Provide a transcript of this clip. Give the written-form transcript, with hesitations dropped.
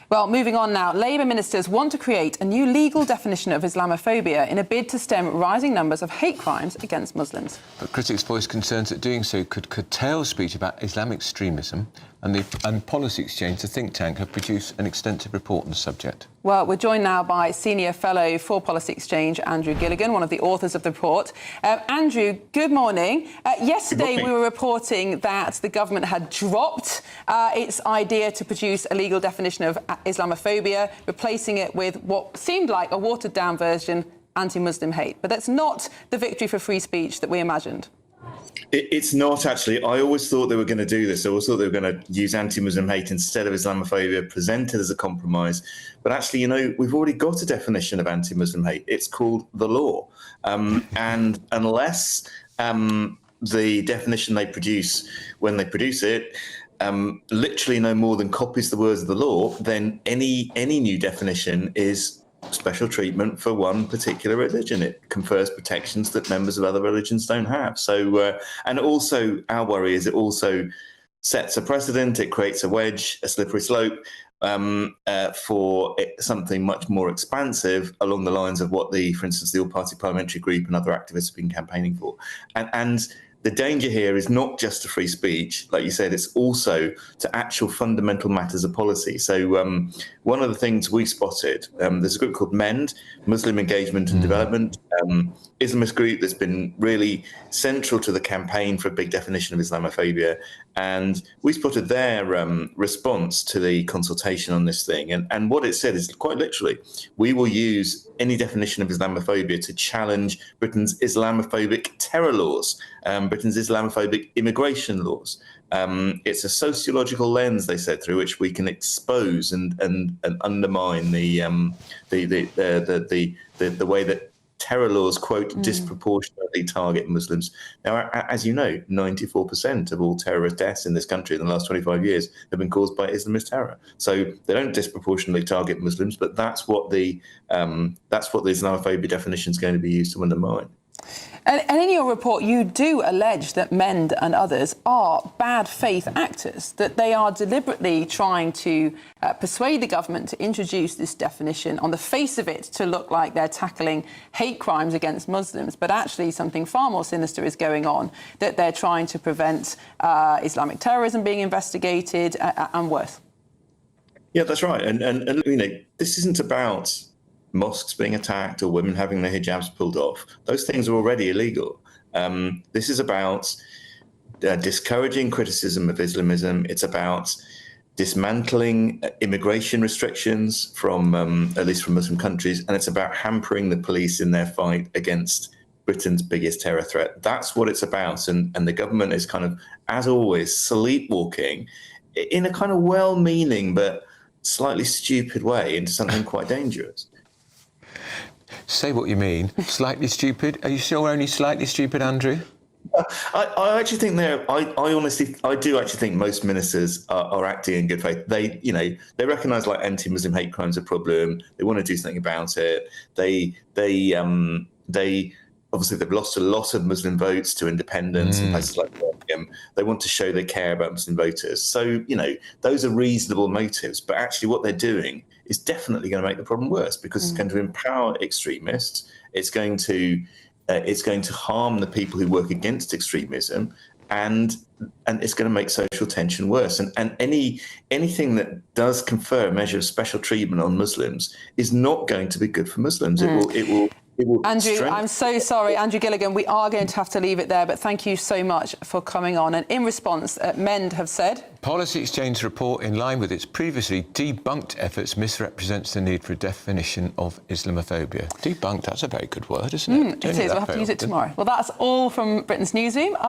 Well, moving on now, Labour ministers want to create a new legal definition of Islamophobia in a bid to stem rising numbers of hate crimes against Muslims. But critics voice concerns that doing so could curtail speech about Islamic extremism, and Policy Exchange, the think tank, have produced an extensive report on the subject. Well, we're joined now by Senior Fellow for Policy Exchange, Andrew Gilligan, one of the authors of the report. Andrew, good morning. Yesterday we were reporting that the government had dropped its idea to produce a legal definition of Islamophobia, replacing it with what seemed like a watered-down version, anti-Muslim hate. But that's not the victory for free speech that we imagined. It's not, actually. I always thought they were going to do this. I always thought they were going to use anti-Muslim hate instead of Islamophobia, presented as a compromise. But actually, you know, we've already got a definition of anti-Muslim hate. It's called the law. And unless the definition they produce, when they produce it, literally no more than copies the words of the law, then any new definition is special treatment for one particular religion. It confers protections that members of other religions don't have. So, and also our worry is it also sets a precedent. It creates a wedge, a slippery slope for something much more expansive along the lines of what for instance, the All-Party Parliamentary Group and other activists have been campaigning for. And the danger here is not just to free speech, like you said, it's also to actual fundamental matters of policy. So one of the things we spotted, there's a group called MEND, Muslim Engagement and Development, Islamist group that's been really central to the campaign for a big definition of Islamophobia. And we spotted their response to the consultation on this thing. And what it said is quite literally, we will use any definition of Islamophobia to challenge Britain's Islamophobic terror laws, Britain's Islamophobic immigration laws. It's a sociological lens, they said, through which we can expose and undermine the way that terror laws, quote, disproportionately target Muslims. Now, as you know, 94% of all terrorist deaths in this country in the last 25 years have been caused by Islamist terror. So they don't disproportionately target Muslims, but that's what the Islamophobia definition is going to be used to undermine. And in your report, you do allege that MEND and others are bad faith actors, that they are deliberately trying to persuade the government to introduce this definition on the face of it to look like they're tackling hate crimes against Muslims, but actually something far more sinister is going on, that they're trying to prevent Islamic terrorism being investigated and worse. Yeah, that's right. And you know, this isn't about mosques being attacked or women having their hijabs pulled off. Those things are already illegal. This is about discouraging criticism of Islamism. It's about dismantling immigration restrictions from, at least from Muslim countries, and it's about hampering the police in their fight against Britain's biggest terror threat. That's what it's about. And the government is kind of, as always, sleepwalking in a kind of well-meaning but slightly stupid way into something quite dangerous. Say what you mean. Slightly stupid? Are you sure only slightly stupid, Andrew? I actually think I do actually think most ministers are acting in good faith. They recognise like anti-Muslim hate crimes a problem. They want to do something about it. They obviously they've lost a lot of Muslim votes to independents in places like Birmingham. They want to show they care about Muslim voters. So, you know, those are reasonable motives. But actually what they're doing is definitely going to make the problem worse because it's going to empower extremists. It's going to harm the people who work against extremism, and it's going to make social tension worse. And anything that does confer a measure of special treatment on Muslims is not going to be good for Muslims. It will Andrew, I'm so sorry. Andrew Gilligan, we are going to have to leave it there, but thank you so much for coming on. And in response, MEND have said... Policy Exchange report, in line with its previously debunked efforts, misrepresents the need for a definition of Islamophobia. Debunked, that's a very good word, isn't it? It is. We'll have to use it tomorrow. Well, that's all from Britain's Newsroom.